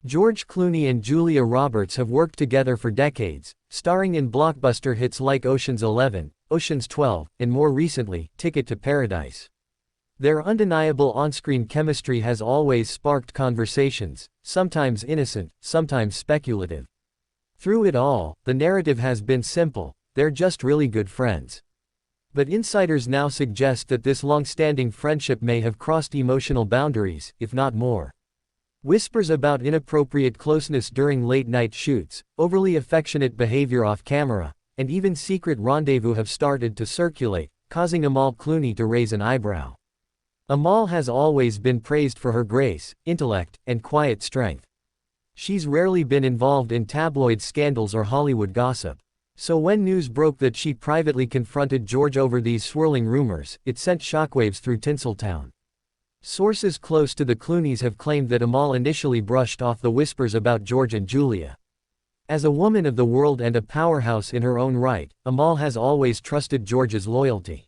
George Clooney and Julia Roberts have worked together for decades, starring in blockbuster hits like Ocean's 11, Ocean's 12, and more recently, Ticket to Paradise. Their undeniable on-screen chemistry has always sparked conversations, sometimes innocent, sometimes speculative. Through it all, the narrative has been simple: they're just really good friends. But insiders now suggest that this long-standing friendship may have crossed emotional boundaries, if not more. Whispers about inappropriate closeness during late-night shoots, overly affectionate behavior off-camera, and even secret rendezvous have started to circulate, causing Amal Clooney to raise an eyebrow. Amal has always been praised for her grace, intellect, and quiet strength. She's rarely been involved in tabloid scandals or Hollywood gossip. So when news broke that she privately confronted George over these swirling rumors, it sent shockwaves through Tinseltown. Sources close to the Clooneys have claimed that Amal initially brushed off the whispers about George and Julia. As a woman of the world and a powerhouse in her own right, Amal has always trusted George's loyalty.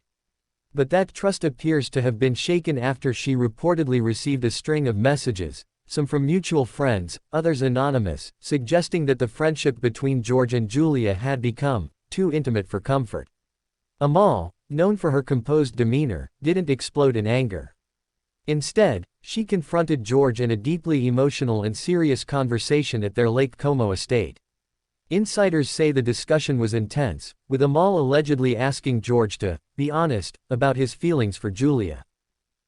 But that trust appears to have been shaken after she reportedly received a string of messages, some from mutual friends, others anonymous, suggesting that the friendship between George and Julia had become too intimate for comfort. Amal, known for her composed demeanor, didn't explode in anger. Instead, she confronted George in a deeply emotional and serious conversation at their Lake Como estate. Insiders say the discussion was intense, with Amal allegedly asking George to be honest about his feelings for Julia.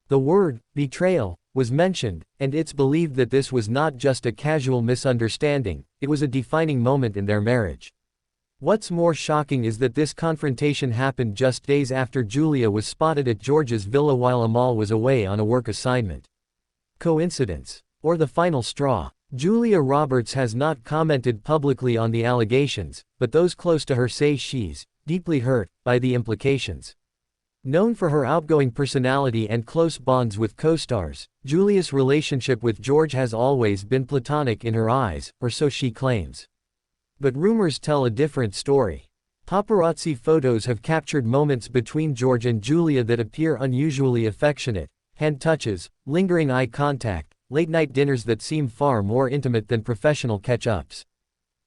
The word betrayal was mentioned, and it's believed that this was not just a casual misunderstanding, it was a defining moment in their marriage. What's more shocking is that this confrontation happened just days after Julia was spotted at George's villa while Amal was away on a work assignment. Coincidence? Or the final straw? Julia Roberts has not commented publicly on the allegations, but those close to her say she's deeply hurt by the implications. Known for her outgoing personality and close bonds with co-stars, Julia's relationship with George has always been platonic in her eyes, or so she claims. But rumors tell a different story. Paparazzi photos have captured moments between George and Julia that appear unusually affectionate: hand touches, lingering eye contact, late-night dinners that seem far more intimate than professional catch-ups.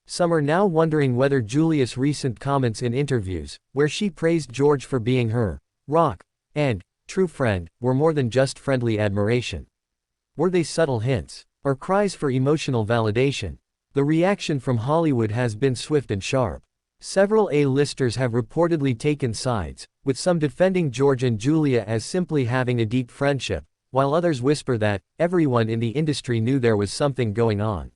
Some are now wondering whether Julia's recent comments in interviews, where she praised George for being her rock and true friend, were more than just friendly admiration. Were they subtle hints, or cries for emotional validation? The reaction from Hollywood has been swift and sharp. Several A-listers have reportedly taken sides, with some defending George and Julia as simply having a deep friendship, while others whisper that everyone in the industry knew there was something going on.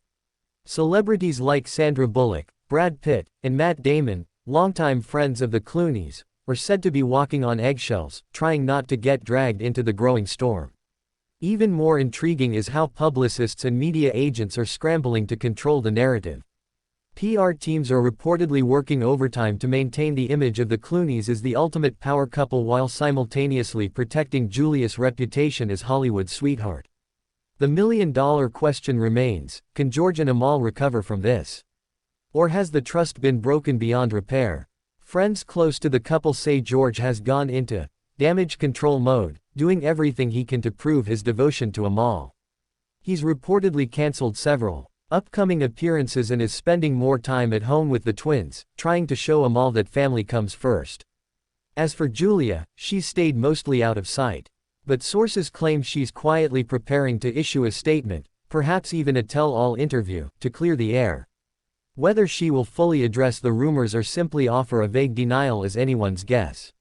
Celebrities like Sandra Bullock, Brad Pitt, and Matt Damon, longtime friends of the Clooneys, were said to be walking on eggshells, trying not to get dragged into the growing storm. Even more intriguing is how publicists and media agents are scrambling to control the narrative. PR teams are reportedly working overtime to maintain the image of the Clooneys as the ultimate power couple while simultaneously protecting Julia's reputation as Hollywood's sweetheart. The million-dollar question remains: can George and Amal recover from this? Or has the trust been broken beyond repair? Friends close to the couple say George has gone into damage control mode, doing everything he can to prove his devotion to Amal. He's reportedly cancelled several upcoming appearances and is spending more time at home with the twins, trying to show Amal that family comes first. As for Julia, she's stayed mostly out of sight. But sources claim she's quietly preparing to issue a statement, perhaps even a tell-all interview, to clear the air. Whether she will fully address the rumors or simply offer a vague denial is anyone's guess.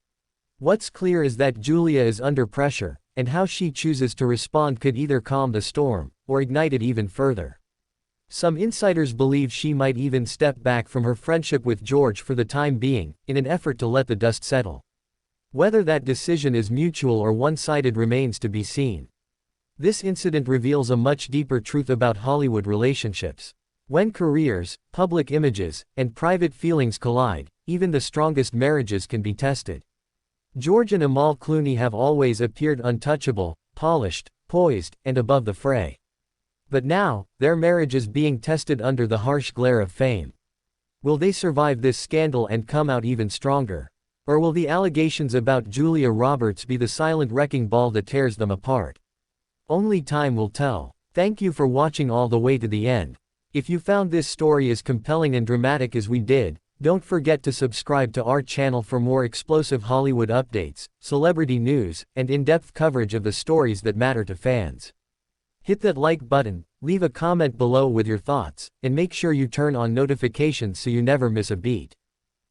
What's clear is that Julia is under pressure, and how she chooses to respond could either calm the storm, or ignite it even further. Some insiders believe she might even step back from her friendship with George for the time being, in an effort to let the dust settle. Whether that decision is mutual or one-sided remains to be seen. This incident reveals a much deeper truth about Hollywood relationships. When careers, public images, and private feelings collide, even the strongest marriages can be tested. George and Amal Clooney have always appeared untouchable, polished, poised, and above the fray. But now, their marriage is being tested under the harsh glare of fame. Will they survive this scandal and come out even stronger? Or will the allegations about Julia Roberts be the silent wrecking ball that tears them apart? Only time will tell. Thank you for watching all the way to the end. If you found this story as compelling and dramatic as we did, don't forget to subscribe to our channel for more explosive Hollywood updates, celebrity news, and in-depth coverage of the stories that matter to fans. Hit that like button, leave a comment below with your thoughts, and make sure you turn on notifications so you never miss a beat.